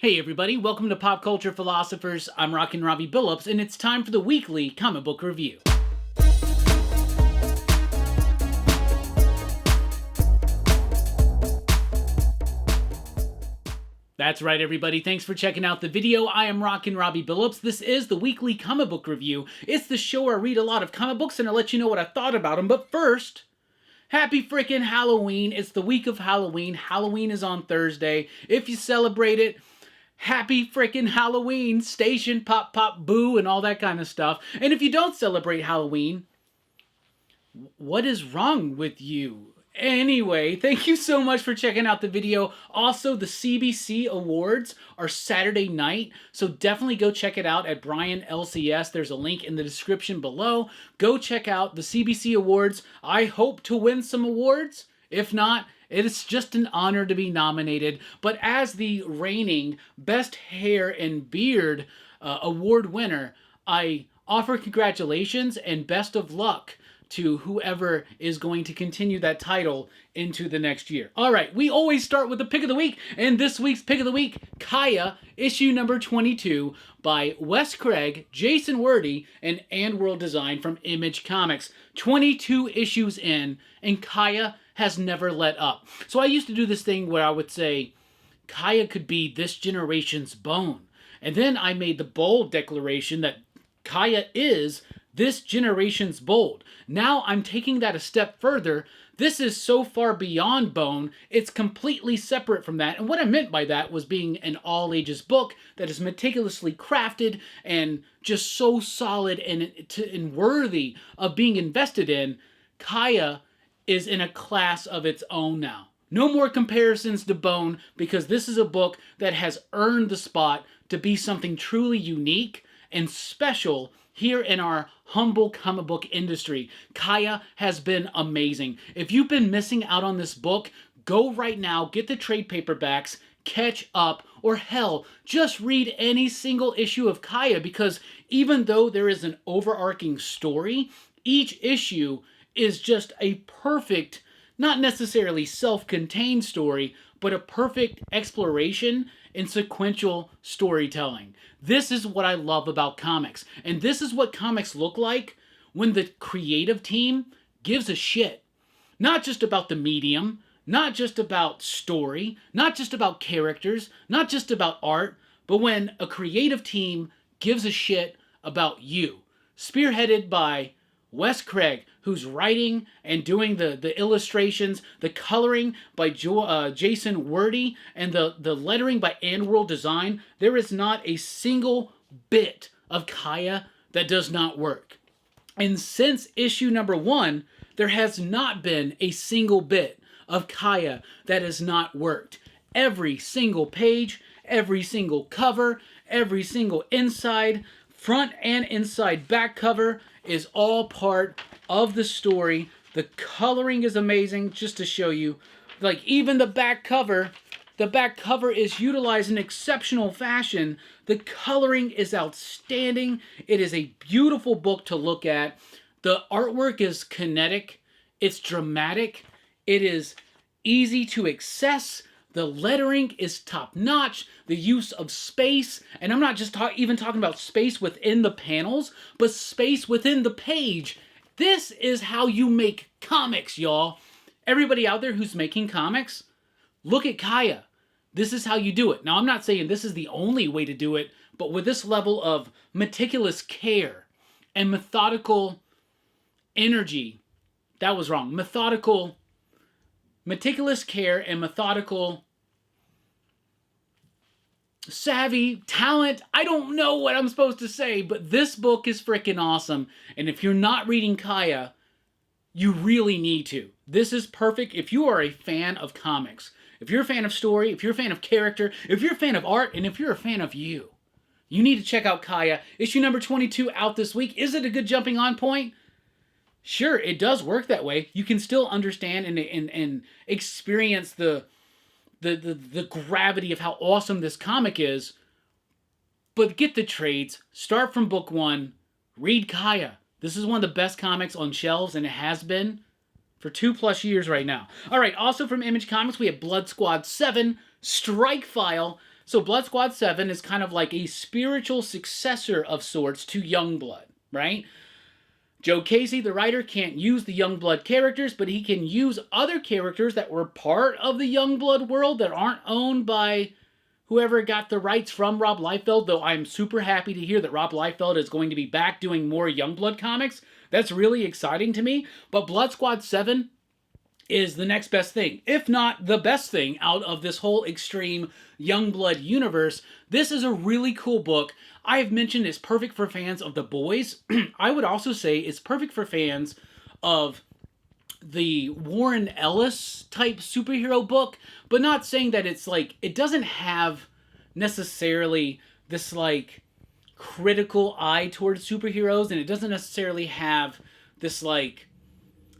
Hey everybody, welcome to Pop Culture Philosophers. I'm Rockin' Robbie Billups, and it's time for the weekly comic book review. That's right everybody, thanks for checking out the video. I am Rockin' Robbie Billups. This is the weekly comic book review. It's the show where I read a lot of comic books and I let you know what I thought about them. But first, happy freaking Halloween. It's the week of Halloween. Halloween is on Thursday. If you celebrate it, happy freaking Halloween, station, pop, pop, boo, and all that kind of stuff. And if you don't celebrate Halloween, what is wrong with you? Anyway, thank you so much for checking out the video. Also, the CBC Awards are Saturday night, so definitely go check it out at Brian LCS. There's a link in the description below. Go check out the CBC Awards. I hope to win some awards. If not, it's just an honor to be nominated. But as the reigning Best Hair and Beard award winner, I offer congratulations and best of luck to whoever is going to continue that title into the next year. Alright, we always start with the pick of the week, and this week's pick of the week, Kaya, issue number 22, by Wes Craig, Jason Wordie, and World Design from Image Comics. 22 issues in, and Kaya has never let up. So I used to do this thing where I would say, Kaya could be this generation's Bone. And then I made the bold declaration that Kaya is this generation's Bold. Now I'm taking that a step further. This is so far beyond Bone, it's completely separate from that. And what I meant by that was being an all-ages book that is meticulously crafted and just so solid and worthy of being invested in. Kaya is in a class of its own now. No more comparisons to Bone, because this is a book that has earned the spot to be something truly unique and special here in our humble comic book industry. Kaya has been amazing. If you've been missing out on this book, go right now, get the trade paperbacks, catch up, or hell, just read any single issue of Kaya, because even though there is an overarching story, each issue is just a perfect, not necessarily self-contained story, but a perfect exploration in sequential storytelling. This is what I love about comics. And this is what comics look like when the creative team gives a shit. Not just about the medium, not just about story, not just about characters, not just about art, but when a creative team gives a shit about you. Spearheaded by Wes Craig, who's writing and doing the illustrations, the coloring by Jason Wordie, and the lettering by World Design. There is not a single bit of Kaya that does not work. And since issue number 1, there has not been a single bit of Kaya that has not worked. Every single page, every single cover, every single inside, front and inside back cover is all part of the story. The coloring is amazing, just to show you. Like, even the back cover is utilized in exceptional fashion. The coloring is outstanding. It is a beautiful book to look at. The artwork is kinetic. It's dramatic. It is easy to access. The lettering is top-notch. The use of space, and I'm not just even talking about space within the panels, but space within the page. This is how you make comics, y'all. Everybody out there who's making comics, look at Kaya. This is how you do it. Now, I'm not saying this is the only way to do it, but with this level of meticulous care and methodical energy, that was wrong. Meticulous care and methodical savvy, talent. I don't know what I'm supposed to say, but this book is freaking awesome. And if you're not reading Kaya, you really need to. This is perfect if you are a fan of comics. If you're a fan of story, if you're a fan of character, if you're a fan of art, and if you're a fan of you, you need to check out Kaya. Issue number 22 out this week. Is it a good jumping on point? Sure, it does work that way. You can still understand and experience the gravity of how awesome this comic is. But get the trades. Start from book 1. Read Kaya. This is one of the best comics on shelves, and it has been for 2+ years right now. Alright, also from Image Comics, we have Blood Squad 7, Strikefile, So Blood Squad 7 is kind of like a spiritual successor of sorts to Youngblood, right? Joe Casey, the writer, can't use the Youngblood characters, but he can use other characters that were part of the Youngblood world that aren't owned by whoever got the rights from Rob Liefeld, though I'm super happy to hear that Rob Liefeld is going to be back doing more Youngblood comics. That's really exciting to me. But Blood Squad 7 is the next best thing, if not the best thing, out of this whole extreme Youngblood universe. This is a really cool book. I have mentioned it's perfect for fans of The Boys. I would also say it's perfect for fans of the Warren Ellis type superhero book, but not saying that it's like, it doesn't have necessarily this like critical eye towards superheroes, and it doesn't necessarily have this like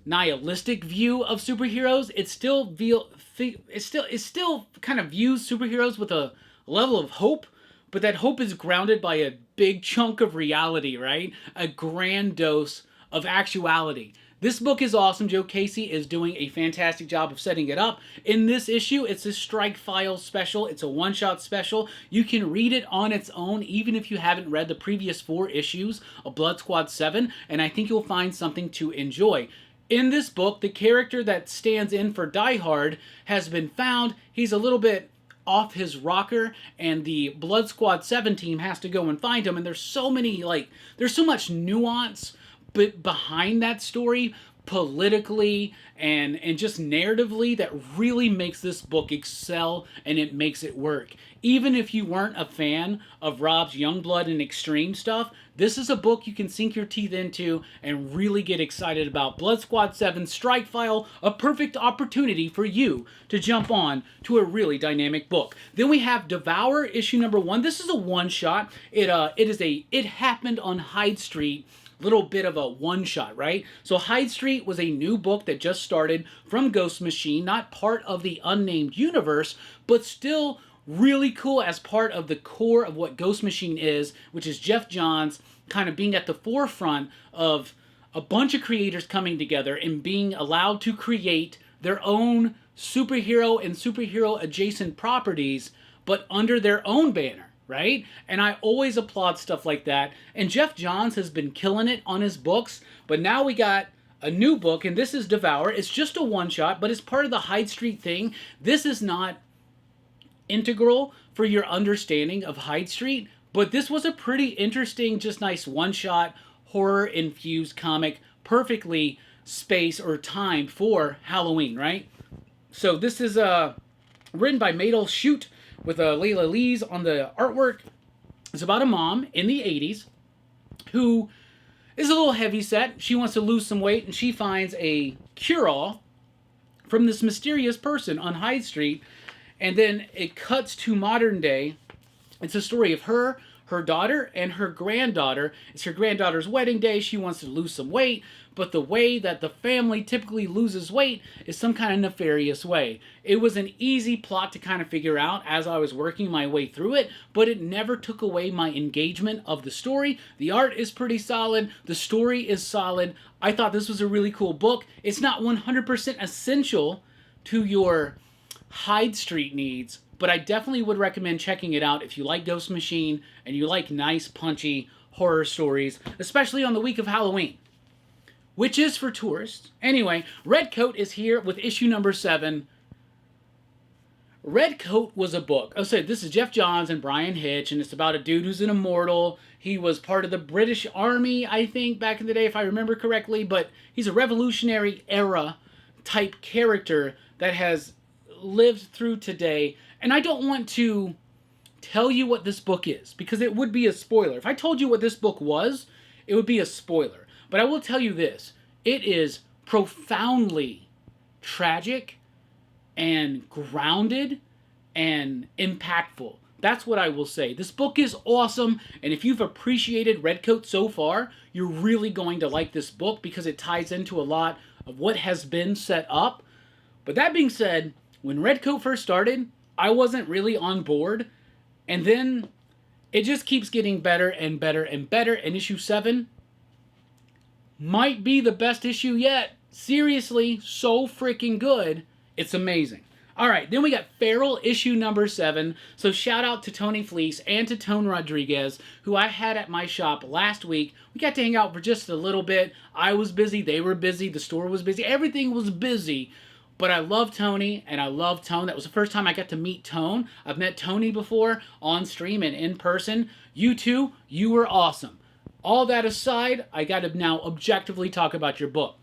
nihilistic view of superheroes. It still kind of views superheroes with a level of hope, but that hope is grounded by a big chunk of reality, right? A grand dose of actuality. This book is awesome. Joe Casey is doing a fantastic job of setting it up. In this issue, it's a Strikefile special. It's a one-shot special. You can read it on its own, even if you haven't read the previous 4 issues of Blood Squad 7, and I think you'll find something to enjoy. In this book, the character that stands in for Die Hard has been found. He's a little bit off his rocker, and the Blood Squad 7 team has to go and find him, and there's so much nuance behind that story, politically and just narratively, that really makes this book excel, and it makes it work. Even if you weren't a fan of Rob's Youngblood and Extreme stuff, this is a book you can sink your teeth into and really get excited about. Blood Squad 7 Strikefile, a perfect opportunity for you to jump on to a really dynamic book. Then we have Devour, issue number 1. This is a one-shot. It happened on Hyde Street. Little bit of a one-shot, right? So Hyde Street was a new book that just started from Ghost Machine, not part of the Unnamed Universe, but still really cool as part of the core of what Ghost Machine is, which is Jeff Johns kind of being at the forefront of a bunch of creators coming together and being allowed to create their own superhero and superhero adjacent properties, but under their own banner. Right? And I always applaud stuff like that. And Jeff Johns has been killing it on his books, but now we got a new book, and this is Devour. It's just a one-shot, but it's part of the Hyde Street thing. This is not integral for your understanding of Hyde Street, but this was a pretty interesting, just nice one-shot, horror-infused comic, perfectly spaced or timed for Halloween, right? So this is written by Madel Shute, with Layla Lees on the artwork. It's about a mom in the 80s who is a little heavyset. She wants to lose some weight, and she finds a cure-all from this mysterious person on Hyde Street. And then it cuts to modern day. It's a story of her daughter, and her granddaughter. It's her granddaughter's wedding day. She wants to lose some weight, but the way that the family typically loses weight is some kind of nefarious way. It was an easy plot to kind of figure out as I was working my way through it, but it never took away my engagement of the story. The art is pretty solid. The story is solid. I thought this was a really cool book. It's not 100% essential to your Hyde Street needs, but I definitely would recommend checking it out if you like Ghost Machine and you like nice, punchy horror stories, especially on the week of Halloween, which is for tourists. Anyway, Redcoat is here with issue number 7. Redcoat was a book. I'll say this is Jeff Johns and Brian Hitch, and it's about a dude who's an immortal. He was part of the British Army, I think, back in the day, if I remember correctly, but he's a Revolutionary Era type character that has lived through today. And I don't want to tell you what this book is, because it would be a spoiler. If I told you what this book was, it would be a spoiler. But I will tell you this. It is profoundly tragic and grounded and impactful. That's what I will say. This book is awesome, and if you've appreciated Redcoat so far, you're really going to like this book because it ties into a lot of what has been set up. But that being said, when Redcoat first started, I wasn't really on board, and then it just keeps getting better and better and better, and issue 7 might be the best issue yet. Seriously, so freaking good. It's amazing. All right, then we got Feral issue number 7. So shout out to Tony Fleece and to Tone Rodriguez, who I had at my shop last week. We got to hang out for just a little bit. I was busy, they were busy, the store was busy, everything was busy. But I love Tony, and I love Tone. That was the first time I got to meet Tone. I've met Tony before, on stream and in person. You two, you were awesome. All that aside, I got to now objectively talk about your book.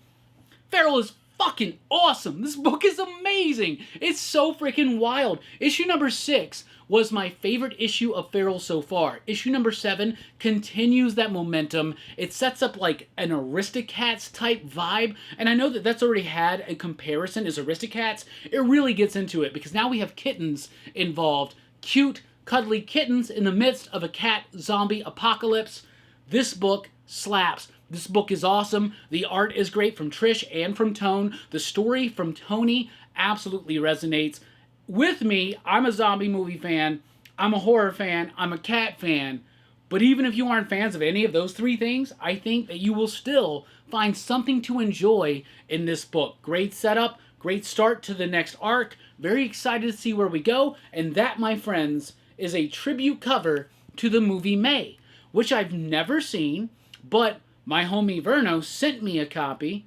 Feral is fucking awesome. This book is amazing. It's so freaking wild. Issue number 6 was my favorite issue of Feral so far. Issue number 7 continues that momentum. It sets up like an Aristocats type vibe, and I know that that's already had a comparison as Aristocats. It really gets into it because now we have kittens involved. Cute, cuddly kittens in the midst of a cat zombie apocalypse. This book slaps. This book is awesome. The art is great from Trish and from Tone. The story from Tony absolutely resonates with me. I'm a zombie movie fan. I'm a horror fan. I'm a cat fan. But even if you aren't fans of any of those three things, I think that you will still find something to enjoy in this book. Great setup. Great start to the next arc. Very excited to see where we go. And that, my friends, is a tribute cover to the movie May, which I've never seen, but my homie Verno sent me a copy,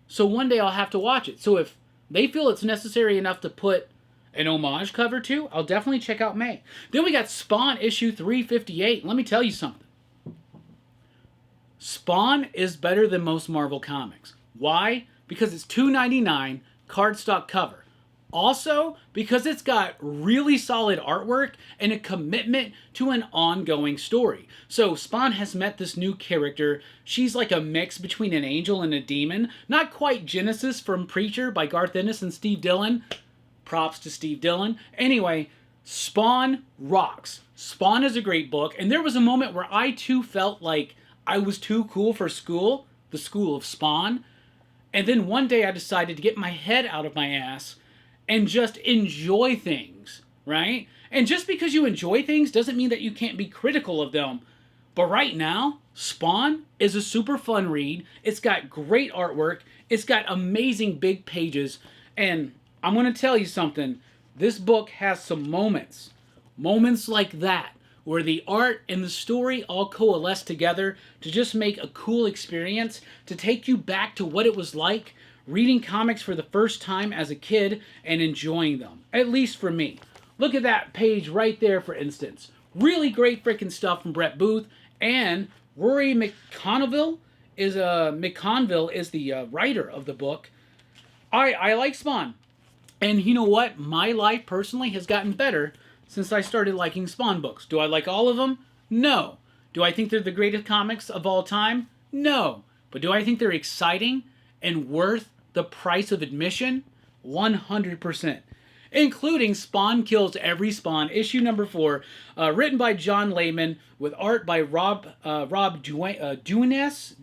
so one day I'll have to watch it. So if they feel it's necessary enough to put an homage cover to, I'll definitely check out May. Then we got Spawn issue 358. Let me tell you something. Spawn is better than most Marvel comics. Why? Because it's $2.99 cardstock cover. Also, because it's got really solid artwork and a commitment to an ongoing story. So, Spawn has met this new character. She's like a mix between an angel and a demon. Not quite Genesis from Preacher by Garth Ennis and Steve Dillon. Props to Steve Dillon. Anyway, Spawn rocks. Spawn is a great book, and there was a moment where I too felt like I was too cool for school, the school of Spawn. And then one day I decided to get my head out of my ass and just enjoy things, right? And just because you enjoy things doesn't mean that you can't be critical of them. But right now, Spawn is a super fun read. It's got great artwork. It's got amazing big pages. And I'm going to tell you something. This book has some moments. Moments like that, where the art and the story all coalesce together to just make a cool experience, to take you back to what it was like reading comics for the first time as a kid and enjoying them. At least for me. Look at that page right there, for instance. Really great freaking stuff from Brett Booth. And Rory McConville is the writer of the book. I like Spawn. And you know what? My life personally has gotten better since I started liking Spawn books. Do I like all of them? No. Do I think they're the greatest comics of all time? No. But do I think they're exciting and worth the price of admission? 100%. Including Spawn Kills Every Spawn, issue number 4, written by John Layman, with art by Rob Duenes,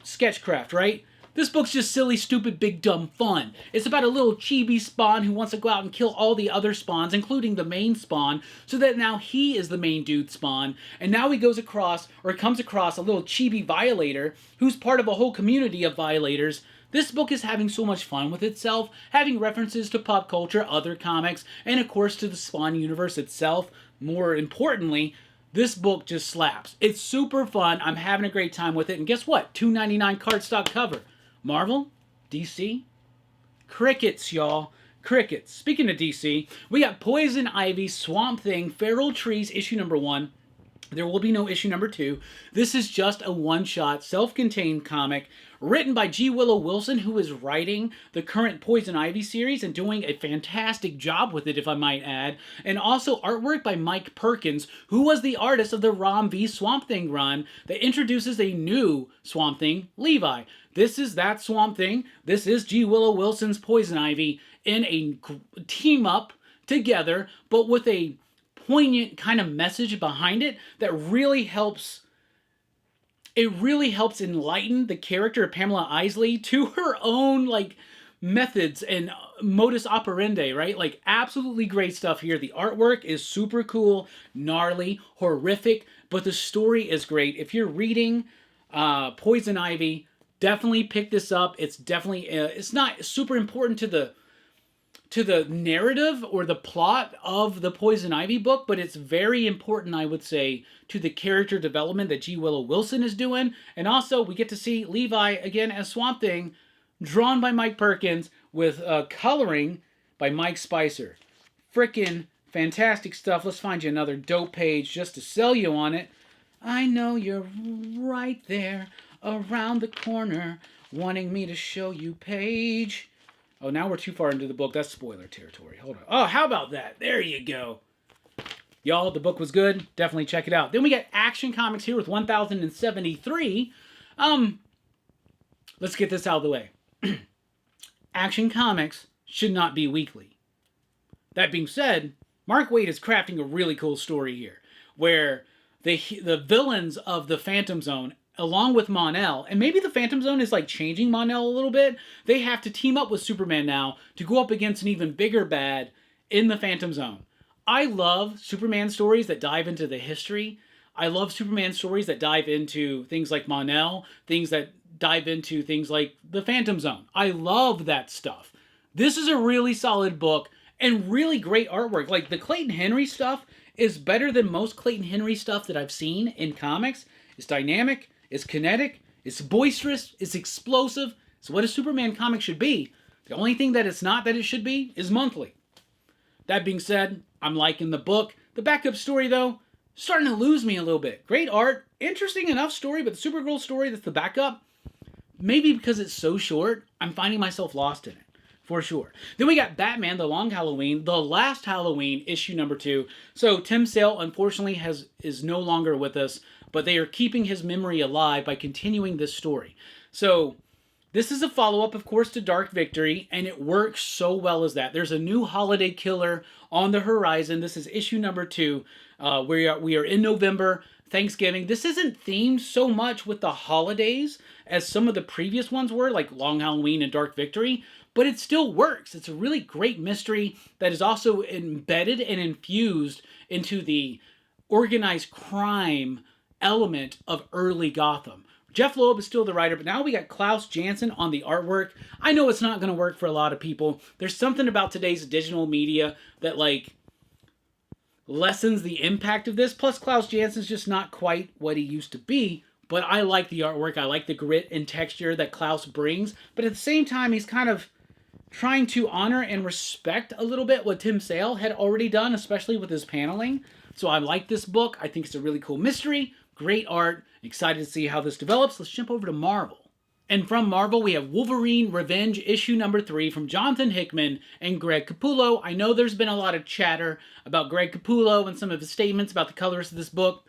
Sketchcraft, right? This book's just silly, stupid, big, dumb fun. It's about a little chibi Spawn who wants to go out and kill all the other Spawns, including the main Spawn, so that now he is the main dude Spawn, and now he comes across a little chibi Violator who's part of a whole community of Violators. This book is having so much fun with itself, having references to pop culture, other comics, and of course to the Spawn universe itself. More importantly, this book just slaps. It's super fun. I'm having a great time with it. And guess what? $2.99 cardstock cover. Marvel? DC? Crickets, y'all. Crickets. Speaking of DC, we got Poison Ivy, Swamp Thing, Feral Trees, issue number 1. There will be no issue number 2. This is just a one-shot, self-contained comic written by G. Willow Wilson, who is writing the current Poison Ivy series and doing a fantastic job with it, if I might add. And also artwork by Mike Perkins, who was the artist of the Rom v. Swamp Thing run that introduces a new Swamp Thing, Levi. This is that Swamp Thing. This is G. Willow Wilson's Poison Ivy in a team-up together, but with a poignant kind of message behind it that really helps. It really helps enlighten the character of Pamela Isley to her own methods and modus operandi, right? Absolutely great stuff here. The artwork is super cool, gnarly, horrific, but the story is great. If you're reading Poison Ivy, definitely pick this up. It's definitely it's not super important to to the narrative or the plot of the Poison Ivy book, but it's very important, I would say, to the character development that G. Willow Wilson is doing. And also, we get to see Levi again as Swamp Thing, drawn by Mike Perkins with coloring by Mike Spicer. Frickin' fantastic stuff. Let's find you another dope page just to sell you on it. I know you're right there around the corner, wanting me to show you page. Oh, now we're too far into the book. That's spoiler territory. Hold on. Oh, how about that? There you go. Y'all, the book was good. Definitely check it out. Then we got Action Comics here with 1073. Let's get this out of the way. Action Comics should not be weekly. That being said, Mark Waid is crafting a really cool story here, where the villains of the Phantom Zone, along with Mon-El, and maybe the Phantom Zone is like changing Mon-El a little bit, they have to team up with Superman now to go up against an even bigger bad in the Phantom Zone. I love Superman stories that dive into the history. I love Superman stories that dive into things like Mon-El, things that dive into things like the Phantom Zone. I love that stuff. This is a really solid book and really great artwork. Like, the Clayton Henry stuff is better than most Clayton Henry stuff that I've seen in comics. It's dynamic, it's kinetic, it's boisterous, it's explosive. It's what a Superman comic should be. The only thing that it's not that it should be is monthly. That being said, I'm liking the book. The backup story, though, starting to lose me a little bit. Great art, interesting enough story, but the Supergirl story that's the backup, maybe because it's so short, I'm finding myself lost in it. For sure. Then we got Batman, The Long Halloween, The Last Halloween, issue number 2. So Tim Sale, unfortunately, is no longer with us, but they are keeping his memory alive by continuing this story. So this is a follow-up, of course, to Dark Victory, and it works so well as that. There's a new holiday killer on the horizon. This is issue number 2. We are in November, Thanksgiving. This isn't themed so much with the holidays as some of the previous ones were, like Long Halloween and Dark Victory, but it still works. It's a really great mystery that is also embedded and infused into the organized crime element of early Gotham. Jeff Loeb is still the writer, but now we got Klaus Janson on the artwork. I know it's not going to work for a lot of people. There's something about today's digital media that, like, lessens the impact of this. Plus, Klaus Janson's just not quite what he used to be. But I like the artwork. I like the grit and texture that Klaus brings. But at the same time, he's kind of trying to honor and respect a little bit what Tim Sale had already done, especially with his paneling. So I like this book. I think it's a really cool mystery. Great art. Excited to see how this develops. Let's jump over to Marvel. And from Marvel, we have Wolverine Revenge issue number 3 from Jonathan Hickman and Greg Capullo. I know there's been a lot of chatter about Greg Capullo and some of his statements about the colors of this book.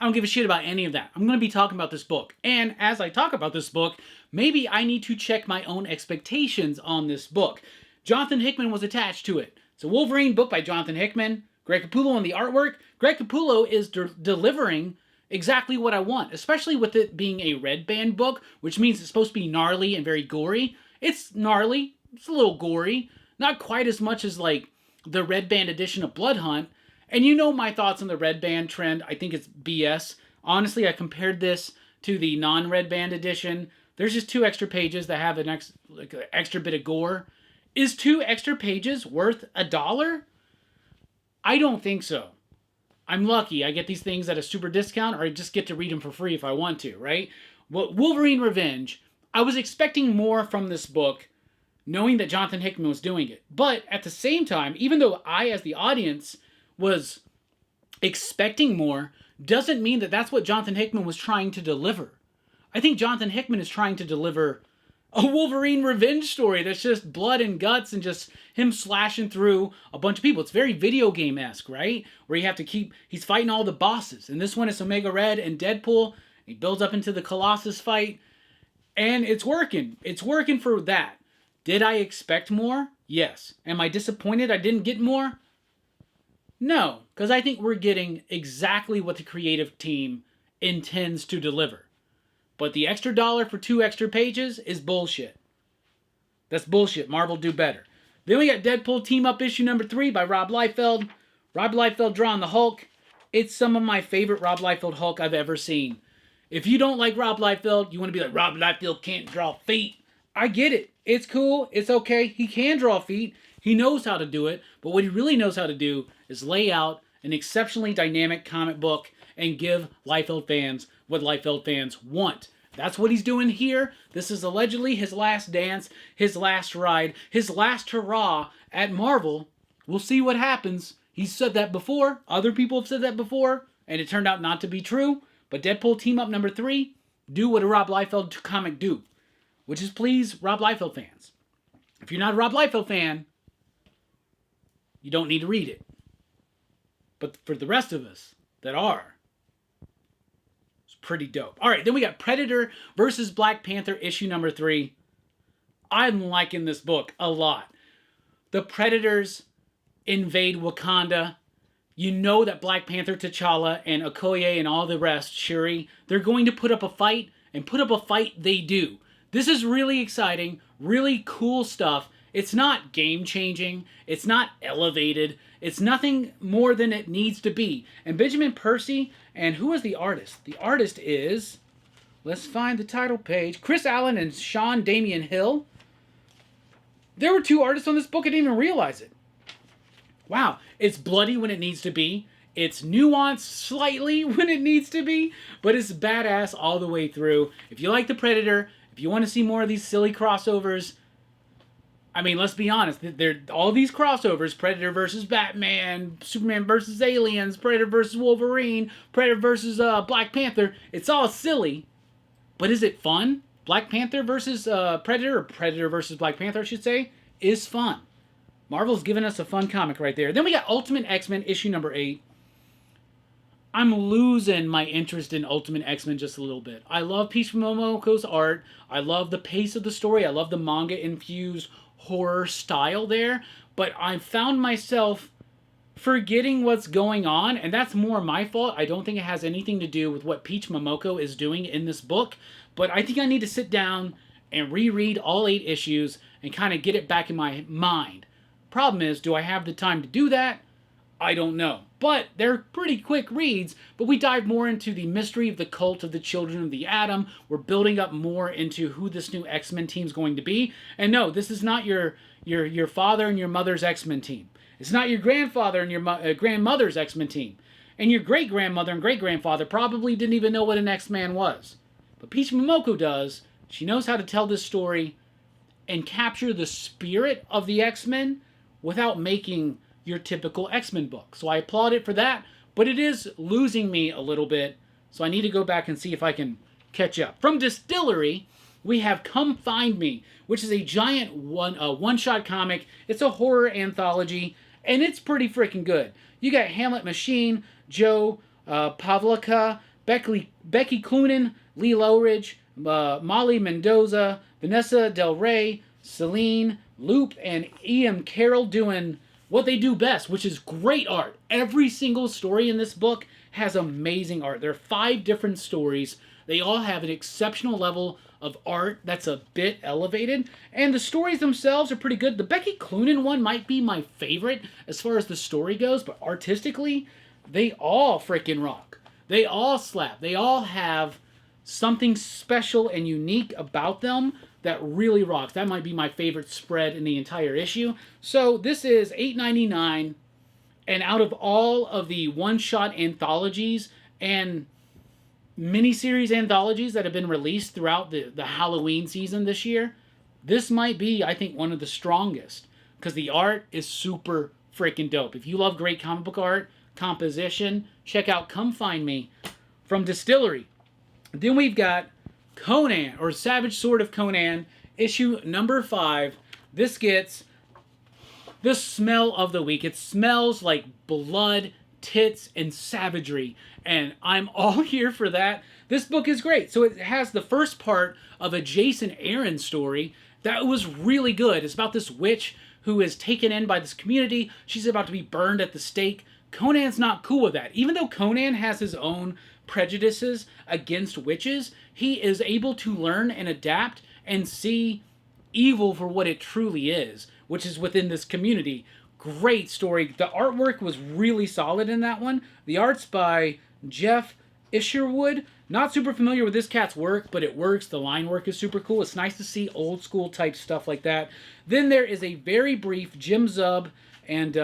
I don't give a shit about any of that. I'm going to be talking about this book. And as I talk about this book, maybe I need to check my own expectations on this book. Jonathan Hickman was attached to it. It's a Wolverine book by Jonathan Hickman. Greg Capullo on the artwork. Greg Capullo is delivering exactly what I want, especially with it being a red band book, which means it's supposed to be gnarly and very gory. It's gnarly. It's a little gory. Not quite as much as, like, the red band edition of Blood Hunt. And you know my thoughts on the red band trend. I think it's BS. Honestly, I compared this to the non-red band edition. There's just 2 extra pages that have an extra bit of gore. Is 2 extra pages worth $1? I don't think so. I'm lucky. I get these things at a super discount, or I just get to read them for free if I want to, right? Well, Wolverine Revenge, I was expecting more from this book, knowing that Jonathan Hickman was doing it. But at the same time, even though I, as the audience, was expecting more, doesn't mean that that's what Jonathan Hickman was trying to deliver. I think Jonathan Hickman is trying to deliver a Wolverine revenge story that's just blood and guts and just him slashing through a bunch of people. It's very video game-esque, right? Where you have to he's fighting all the bosses. And this one is Omega Red and Deadpool. He builds up into the Colossus fight. And it's working. It's working for that. Did I expect more? Yes. Am I disappointed I didn't get more? No, because I think we're getting exactly what the creative team intends to deliver. But the extra $1 for 2 extra pages is bullshit. That's bullshit. Marvel do better. Then we got Deadpool Team Up issue number 3 by Rob Liefeld. Rob Liefeld drawing the Hulk. It's some of my favorite Rob Liefeld Hulk I've ever seen. If you don't like Rob Liefeld, you want to be like, Rob Liefeld can't draw feet. I get it. It's cool. It's okay. He can draw feet. He knows how to do it, but what he really knows how to do is lay out an exceptionally dynamic comic book and give Liefeld fans what Liefeld fans want. That's what he's doing here. This is allegedly his last dance, his last ride, his last hurrah at Marvel. We'll see what happens. He's said that before. Other people have said that before, and it turned out not to be true. But Deadpool Team Up number 3, do what a Rob Liefeld comic do, which is please Rob Liefeld fans. If you're not a Rob Liefeld fan, you don't need to read it. But for the rest of us that are, it's pretty dope. All right, then we got Predator versus Black Panther issue number 3. I'm liking this book a lot. The Predators invade Wakanda. You know that Black Panther, T'Challa, and Okoye and all the rest, Shuri, they're going to put up a fight, and put up a fight they do. This is really exciting, really cool stuff. It's not game-changing. It's not elevated. It's nothing more than it needs to be. And Benjamin Percy, and who is the artist? The artist is, let's find the title page, Chris Allen and Sean Damian Hill. There were 2 artists on this book. I didn't even realize it. Wow. It's bloody when it needs to be. It's nuanced slightly when it needs to be. But it's badass all the way through. If you like The Predator, if you want to see more of these silly crossovers, I mean, let's be honest. All these crossovers, Predator versus Batman, Superman versus Aliens, Predator versus Wolverine, Predator versus Black Panther, it's all silly. But is it fun? Black Panther versus Predator, or Predator versus Black Panther, I should say, is fun. Marvel's given us a fun comic right there. Then we got Ultimate X-Men issue number 8. I'm losing my interest in Ultimate X-Men just a little bit. I love Peach Momoko's art. I love the pace of the story. I love the manga-infused horror style there. But I found myself forgetting what's going on, and that's more my fault. I don't think it has anything to do with what Peach Momoko is doing in this book. But I think I need to sit down and reread all 8 issues and kind of get it back in my mind. Problem is, do I have the time to do that? I don't know. But they're pretty quick reads, but we dive more into the mystery of the cult of the Children of the Atom. We're building up more into who this new X-Men team's going to be. And no, this is not your father and your mother's X-Men team. It's not your grandfather and your grandmother's X-Men team. And your great-grandmother and great-grandfather probably didn't even know what an X-Man was. But Peach Momoko does. She knows how to tell this story and capture the spirit of the X-Men without making your typical X-Men book. So I applaud it for that, but it is losing me a little bit, so I need to go back and see if I can catch up. From Distillery, we have Come Find Me, which is a giant one-shot comic. It's a horror anthology, and it's pretty freaking good. You got Hamlet Machine, Joe Pavlica, Becky Cloonan, Lee Lowridge, Molly Mendoza, Vanessa Del Rey, Celine, Loop, and E.M. Carroll doing what they do best, which is great art. Every single story in this book has amazing art. There are 5 different stories. They all have an exceptional level of art that's a bit elevated, and the stories themselves are pretty good. The Becky Cloonan one might be my favorite as far as the story goes, but artistically, they all freaking rock. They all slap. They all have something special and unique about them that really rocks. That might be my favorite spread in the entire issue. So this is $8.99, and out of all of the one-shot anthologies and miniseries anthologies that have been released throughout the Halloween season this year, this might be, I think, one of the strongest, because the art is super freaking dope. If you love great comic book art, composition, check out Come Find Me from Distillery. Then we've got Conan, or Savage Sword of Conan, issue number 5. This gets the smell of the week. It smells like blood, tits, and savagery, and I'm all here for that. This book is great. So it has the first part of a Jason Aaron story that was really good. It's about this witch who is taken in by this community. She's about to be burned at the stake. Conan's not cool with that. Even though Conan has his own prejudices against witches, he is able to learn and adapt and see evil for what it truly is, which is within this community. Great story. The artwork was really solid in that one. The art's by Jeff Isherwood. Not super familiar with this cat's work, but it works. The line work is super cool. It's nice to see old school type stuff like that. Then there is a very brief Jim Zub and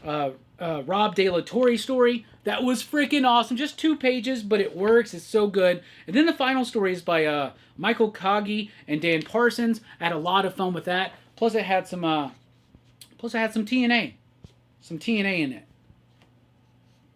Rob De La Torre story that was freaking awesome. Just 2 pages, but it works. It's so good. And then the final story is by Michael Kagi and Dan Parsons. I had a lot of fun with that. Plus, it had some TNA, in it.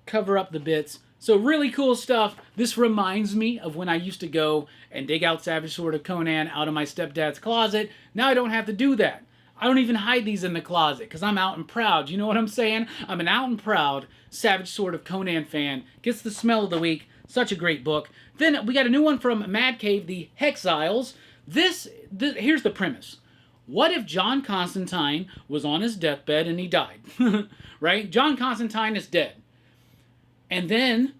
Cover up the bits. So really cool stuff. This reminds me of when I used to go and dig out Savage Sword of Conan out of my stepdad's closet. Now I don't have to do that. I don't even hide these in the closet because I'm out and proud. You know what I'm saying? I'm an out and proud Savage Sword of Conan fan. Gets the smell of the week. Such a great book. Then we got a new one from Mad Cave, the Hexiles. Here's the premise. What if John Constantine was on his deathbed and he died? Right? John Constantine is dead. And then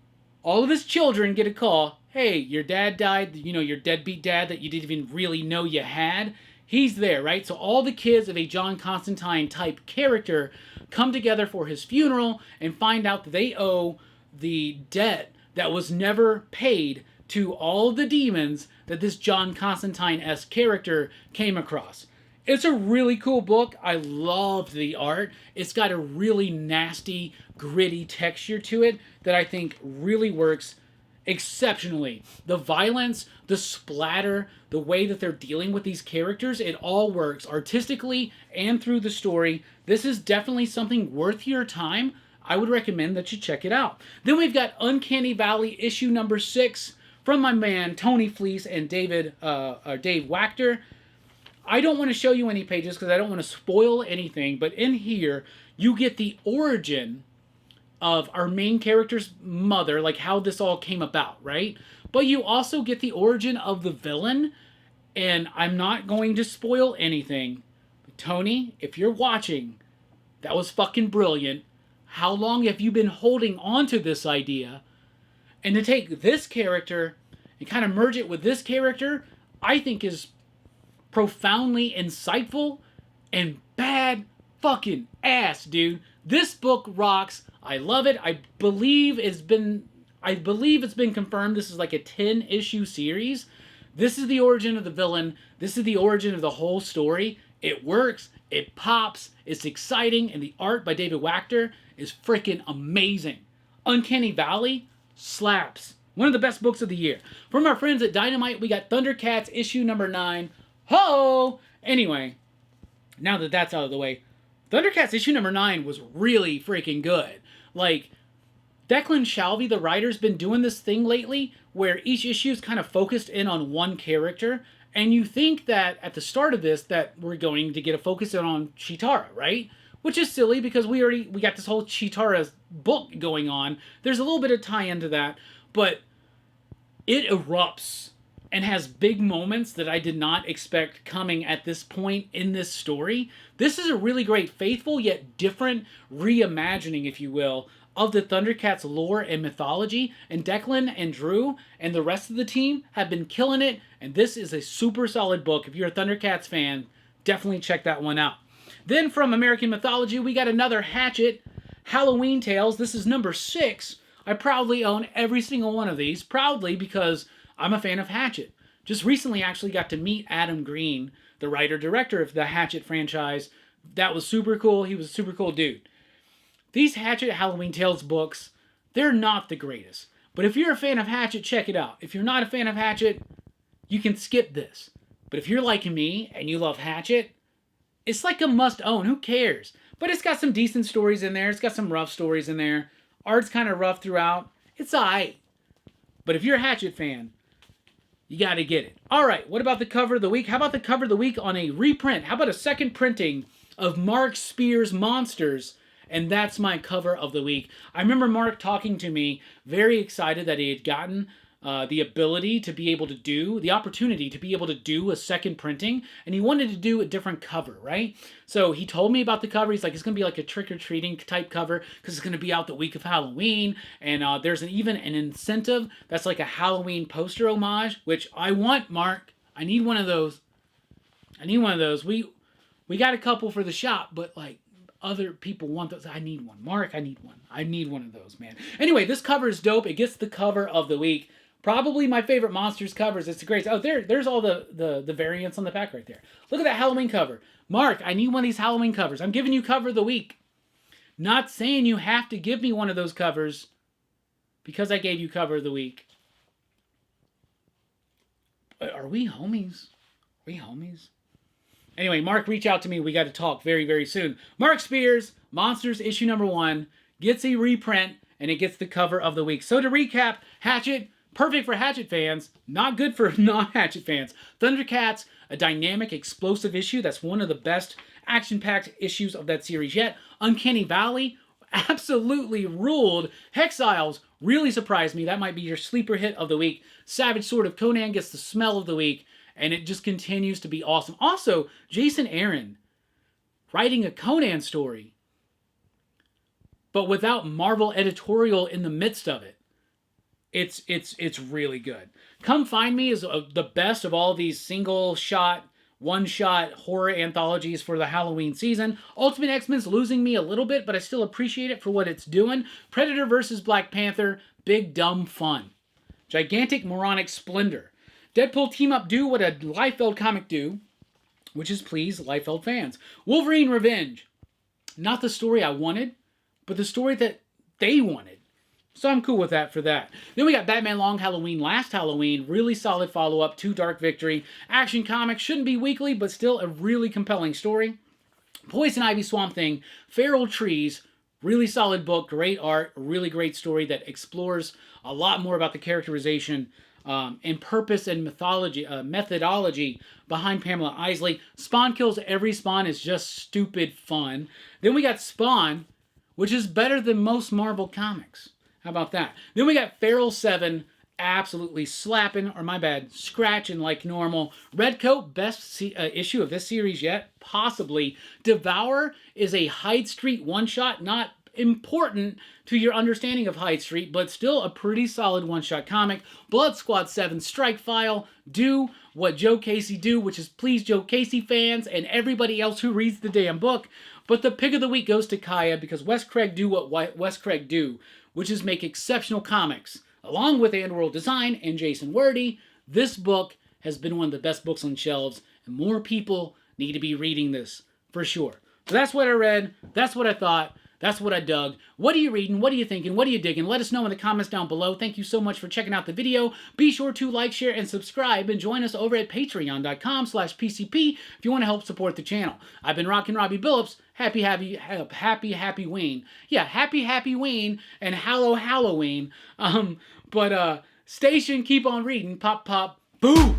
all of his children get a call. Hey, your dad died. You know, your deadbeat dad that you didn't even really know you had. He's there, right? So all the kids of a John Constantine type character come together for his funeral and find out that they owe the debt that was never paid to all the demons that this John Constantine-esque character came across. It's a really cool book. I loved the art. It's got a really nasty, gritty texture to it that I think really works exceptionally. The violence, the splatter, the way that they're dealing with these characters, it all works artistically and through the story. This is definitely something worth your time. I would recommend that you check it out. Then we've got Uncanny Valley issue number 6 from my man Tony Fleece and Dave Wachter. I don't want to show you any pages because I don't want to spoil anything, but in here you get the origin of our main character's mother, like how this all came about, right? But you also get the origin of the villain, and I'm not going to spoil anything. But Tony, if you're watching, that was fucking brilliant. How long have you been holding on to this idea? And to take this character and kind of merge it with this character, I think is profoundly insightful and bad fucking ass, dude. This book rocks. I love it. I believe it's been confirmed this is like a 10-issue series. This is the origin of the villain. This is the origin of the whole story. It works. It pops. It's exciting. And the art by David Wachter is freaking amazing. Uncanny Valley slaps. One of the best books of the year. From our friends at Dynamite, we got Thundercats issue number 9. Ho! Anyway, now that that's out of the way, Thundercats issue number 9 was really freaking good. Like, Declan Shalvey, the writer's been doing this thing lately where each issue is kind of focused in on one character, and you think that at the start of this that we're going to get a focus in on Chitara, right? Which is silly because we got this whole Chitara book going on. There's a little bit of tie into that, but it erupts and has big moments that I did not expect coming at this point in this story. This is a really great, faithful yet different reimagining, if you will, of the Thundercats lore and mythology, and Declan and Drew and the rest of the team have been killing it, and this is a super solid book. If you're a Thundercats fan, definitely check that one out. Then from American Mythology, we got another Hatchet, Halloween Tales. This is number 6. I proudly own every single one of these, proudly because I'm a fan of Hatchet. Just recently actually got to meet Adam Green, the writer-director of the Hatchet franchise. That was super cool. He was a super cool dude. These Hatchet Halloween Tales books, they're not the greatest. But if you're a fan of Hatchet, check it out. If you're not a fan of Hatchet, you can skip this. But if you're like me and you love Hatchet, it's like a must-own. Who cares? But it's got some decent stories in there. It's got some rough stories in there. Art's kind of rough throughout. It's alright. But if you're a Hatchet fan, you got to get it. All right, what about the cover of the week? How about the cover of the week on a reprint? How about a second printing of Mark Spear's Monsters? And that's my cover of the week. I remember Mark talking to me, very excited that he had gotten the ability to be able to do, the opportunity to be able to do a second printing, and he wanted to do a different cover, right? So he told me about the cover. He's like, it's going to be like a trick-or-treating type cover because it's going to be out the week of Halloween, and there's even an incentive that's like a Halloween poster homage, which I want, Mark. I need one of those. I need one of those. We got a couple for the shop, but like, other people want those. I need one. Mark, I need one. I need one of those, man. Anyway, this cover is dope. It gets the cover of the week. Probably my favorite Monsters covers. It's the greatest. Oh, there's all the variants on the back right there. Look at that Halloween cover. Mark, I need one of these Halloween covers. I'm giving you cover of the week. Not saying you have to give me one of those covers because I gave you cover of the week. Are we homies? Are we homies? Anyway, Mark, reach out to me. We got to talk very, very soon. Mark Spears, Monsters issue number 1, gets a reprint, and it gets the cover of the week. So to recap, Hatchet, perfect for Hatchet fans, not good for non-Hatchet fans. Thundercats, a dynamic, explosive issue. That's one of the best action-packed issues of that series yet. Uncanny Valley, absolutely ruled. Hexiles, really surprised me. That might be your sleeper hit of the week. Savage Sword of Conan gets the smell of the week, and it just continues to be awesome. Also, Jason Aaron writing a Conan story, but without Marvel editorial in the midst of it. It's really good. Come Find Me is the best of all these single-shot, one-shot horror anthologies for the Halloween season. Ultimate X-Men's losing me a little bit, but I still appreciate it for what it's doing. Predator vs. Black Panther, big dumb fun. Gigantic Moronic Splendor. Deadpool team-up do what a Liefeld comic do, which is please Liefeld fans. Wolverine Revenge. Not the story I wanted, but the story that they wanted. So I'm cool with that for that. Then we got Batman Long Halloween Last Halloween. Really solid follow-up to Dark Victory. Action Comics. Shouldn't be weekly, but still a really compelling story. Poison Ivy Swamp Thing. Feral Trees. Really solid book. Great art. Really great story that explores a lot more about the characterization and purpose and methodology behind Pamela Isley. Spawn Kills Every Spawn is just stupid fun. Then we got Spawn, which is better than most Marvel comics. How about that? Then we got Feral 7, absolutely slapping, or my bad, scratching like normal. Redcoat, best issue of this series yet, possibly. Devour is a Hyde Street one-shot, not important to your understanding of Hyde Street, but still a pretty solid one-shot comic. Blood Squad 7, Strikefile, do what Joe Casey do, which is please Joe Casey fans and everybody else who reads the damn book. But the pick of the week goes to Kaya because Wes Craig do what Wes Craig do, which is make exceptional comics. Along with Andworld Design and Jason Wordy, this book has been one of the best books on shelves, and more people need to be reading this, for sure. So that's what I read, that's what I thought, that's what I dug. What are you reading? What are you thinking? What are you digging? Let us know in the comments down below. Thank you so much for checking out the video. Be sure to like, share, and subscribe, and join us over at patreon.com/PCP if you want to help support the channel. I've been Rockin' Robbie Billups. Happy Ween. Yeah, happy Ween, and Halloween. Station, keep on reading. Pop, pop, boo!